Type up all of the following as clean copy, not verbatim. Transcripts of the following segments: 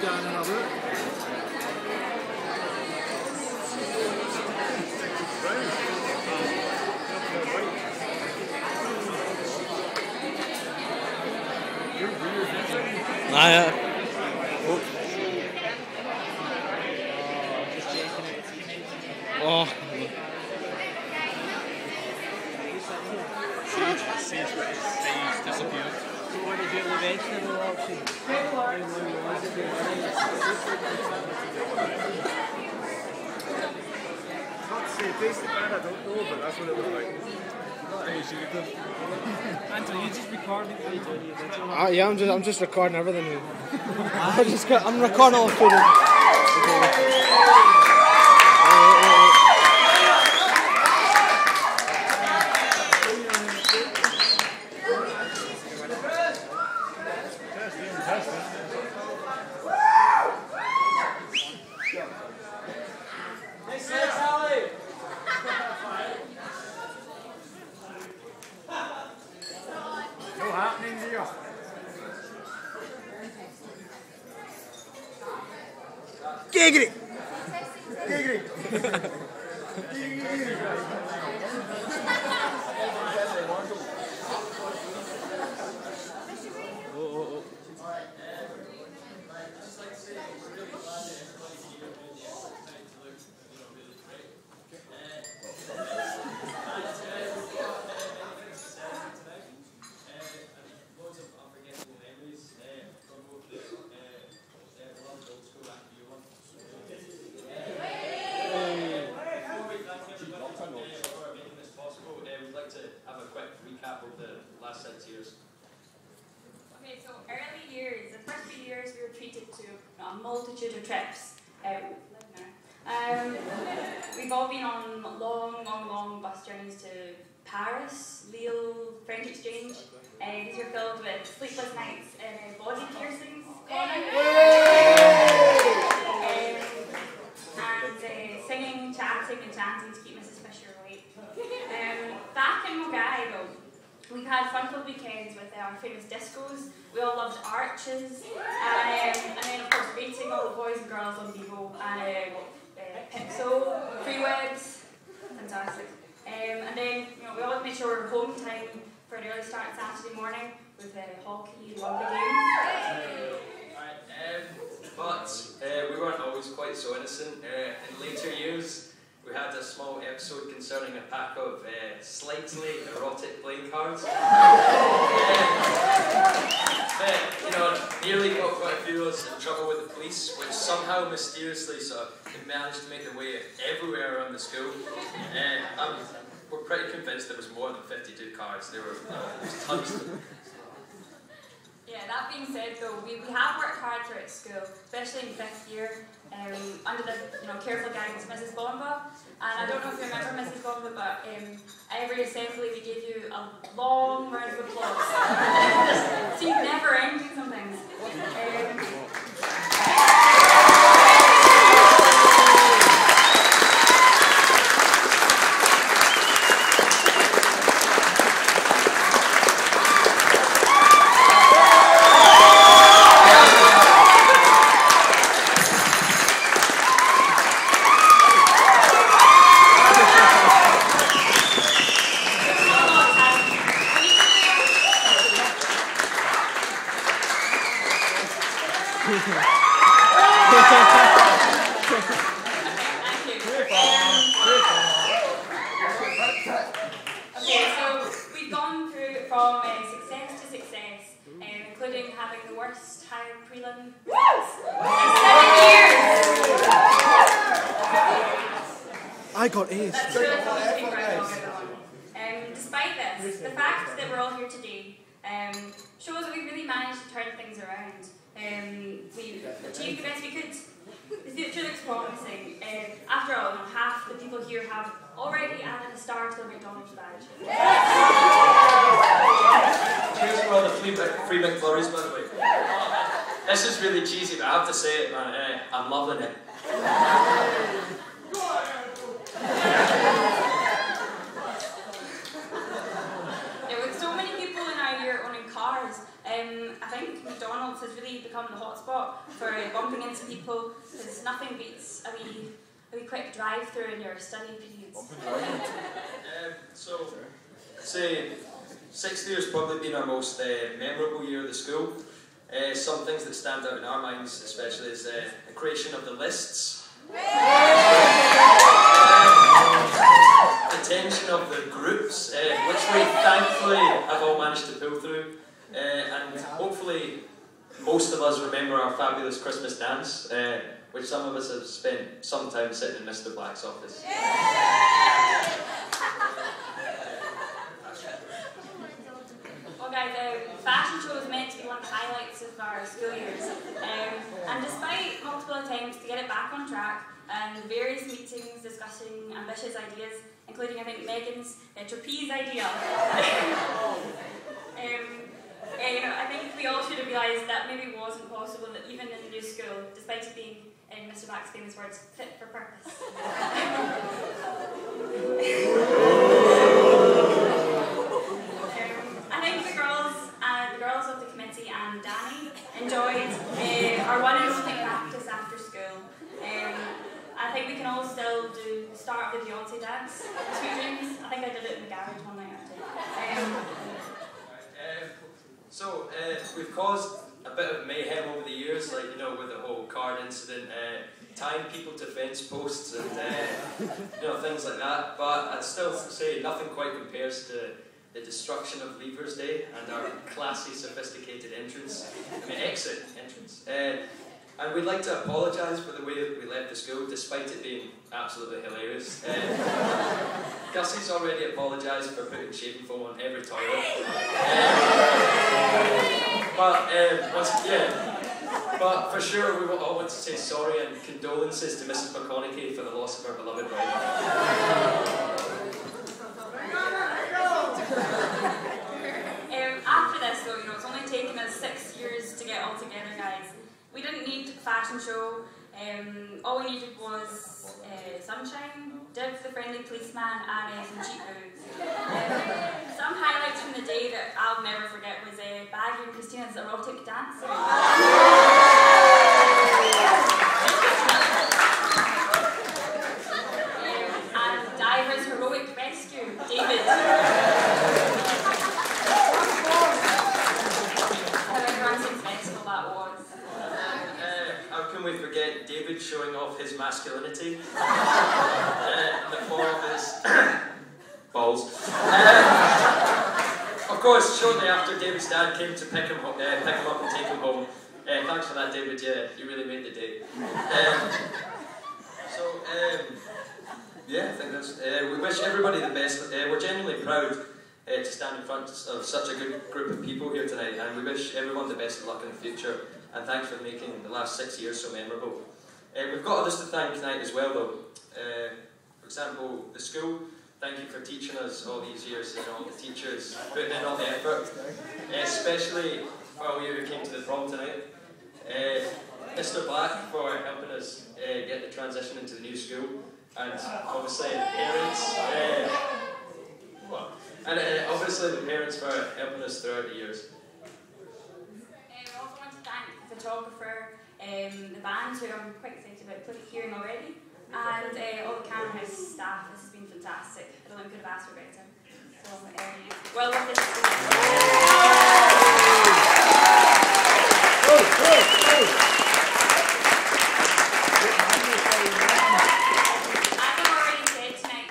down and over it. Oh. Sage disappeared. So what did you do eventually with the option? Not to say tasted bad, I don't know, but that's what it was like. Anthony, you just recording what you're doing. Yeah, I'm just recording everything. I'm recording all the footage. Nice, Ally! No happening here. Giggity! Giggity! Okay, so early years, the first few years we were treated to a multitude of trips. We've all been on long bus journeys to Paris, Lille, French exchange. These are filled with sleepless nights and body piercings. And singing, chatting and chanting to keep Mrs. Fisher awake. Back in Mogai though, we had fun-filled weekends with our famous discos. We all loved arches, and then of course rating all the boys and girls on Vivo and Pixel, free webs, fantastic. And then we always made sure we were home time for an early start on Saturday morning with hockey, rugby games. But we weren't always quite so innocent. In later years, we had a small episode concerning a pack of slightly erotic playing cards. Nearly got quite a few of us in trouble with the police, which somehow mysteriously managed to make their way everywhere around the school. We're pretty convinced there was more than 52 cards. There was tons of them. Yeah, that being said though, we have worked hard throughout school, especially in 5th year, under the careful guidance of Mrs. Bomba. And I don't know if you remember Mrs. Bomba, but every assembly we gave you a long round of applause. It seemed never ending sometimes. Okay, so we've gone through from success to success, including having the worst higher prelim results in 7 years. I got A's. That's really something to be proud of, everyone. Despite this, the fact that we're all here today shows that we've really managed to turn things around. We've achieved the best we could. The future looks promising. After all, half the people here have already added a star to their McDonald's badge. Cheers for all the free McFlurries, by the way. This is really cheesy, but I have to say it, man. I'm loving it. With so many people in our year owning cars, I think McDonald's has really become the hotspot for bumping into people, because nothing beats a wee quick drive-through in your study periods. So, say, sixth year has probably been our most memorable year of the school. Some things that stand out in our minds, especially, is the creation of the lists. The tension of the groups, which we thankfully have all managed to pull through, and hopefully most of us remember our fabulous Christmas dance, which some of us have spent some time sitting in Mr. Black's office. Well guys, fashion show is meant to be one of the highlights of our school years, and despite multiple attempts to get it back on track, and various meetings discussing ambitious ideas, including I think Megan's trapeze idea, I think we all should have realised that maybe it wasn't possible that even in the new school, despite it being, in Mr. Black's famous words, fit for purpose. I think the girls of the committee and Danny enjoyed our one and only practice after school. I think we can all still do the start of the Beyonce dance. Sweet Dreams. I think I did it in the garage one night actually. So we've caused a bit of mayhem over the years, like with the whole card incident, tying people to fence posts and things like that. But I'd still say nothing quite compares to the destruction of Leavers Day and our classy, sophisticated exit entrance. And we'd like to apologise for the way that we left the school, despite it being absolutely hilarious. Gussie's already apologised for putting shaving foam on every toilet. But for sure we all want to say sorry and condolences to Mrs. McConaughey for the loss of our beloved bride. After this though, it's only taken us 6 years to get all together, guys. We didn't need a fashion show, all we needed was sunshine, Div the friendly policeman, and some cheap booze. Some highlights from the day that I'll never forget was Baggy and Christina's erotic dance. And Diver's heroic rescue, David. How can we forget David showing off his masculinity in the form of his balls? Of course, shortly after David's dad came to pick him up and take him home. Thanks for that, David. Yeah, you really made the day. I think that's. We wish everybody the best. We're genuinely proud to stand in front of such a good group of people here tonight, and we wish everyone the best of luck in the future. And thanks for making the last 6 years so memorable. We've got others to thank tonight as well, though. For example, the school. Thank you for teaching us all these years, all the teachers putting in all the effort, especially for all you who came to the prom tonight. Mr. Black for helping us get the transition into the new school, and obviously the parents. Obviously the parents for helping us throughout the years. Photographer, the band, who I'm quite excited about hearing already, and all the camera house staff. This has been fantastic. I don't think we could have asked for better. So, well worth it. As I've already said tonight,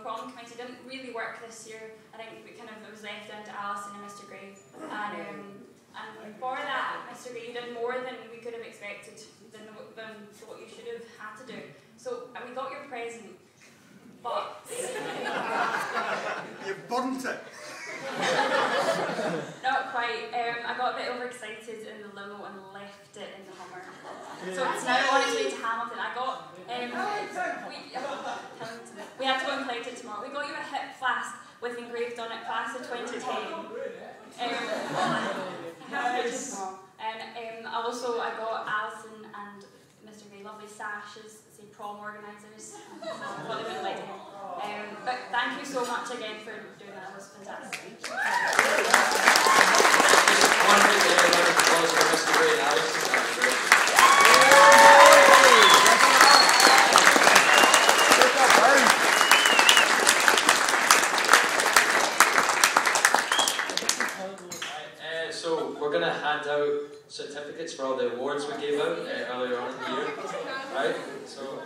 prom committee didn't really work this year. I think it was left down to Alison and Mr. Gray, and for that, Mr. Gray, you did more than we could have expected, than what you should have had to do. So we got your present, but you burnt it. Not quite. I got a bit overexcited in the limo and left it in the Hummer. So it's now on its way to Hamilton. We have to go and collect it tomorrow. We got you a hip flask with engraved on it, class of 2010. And also I got Alison and Mr. Gray lovely sashes, say prom organisers. What they would like. But thank you so much again for doing that. It was fantastic. hand out certificates for all the awards we gave out earlier on in the year, right? So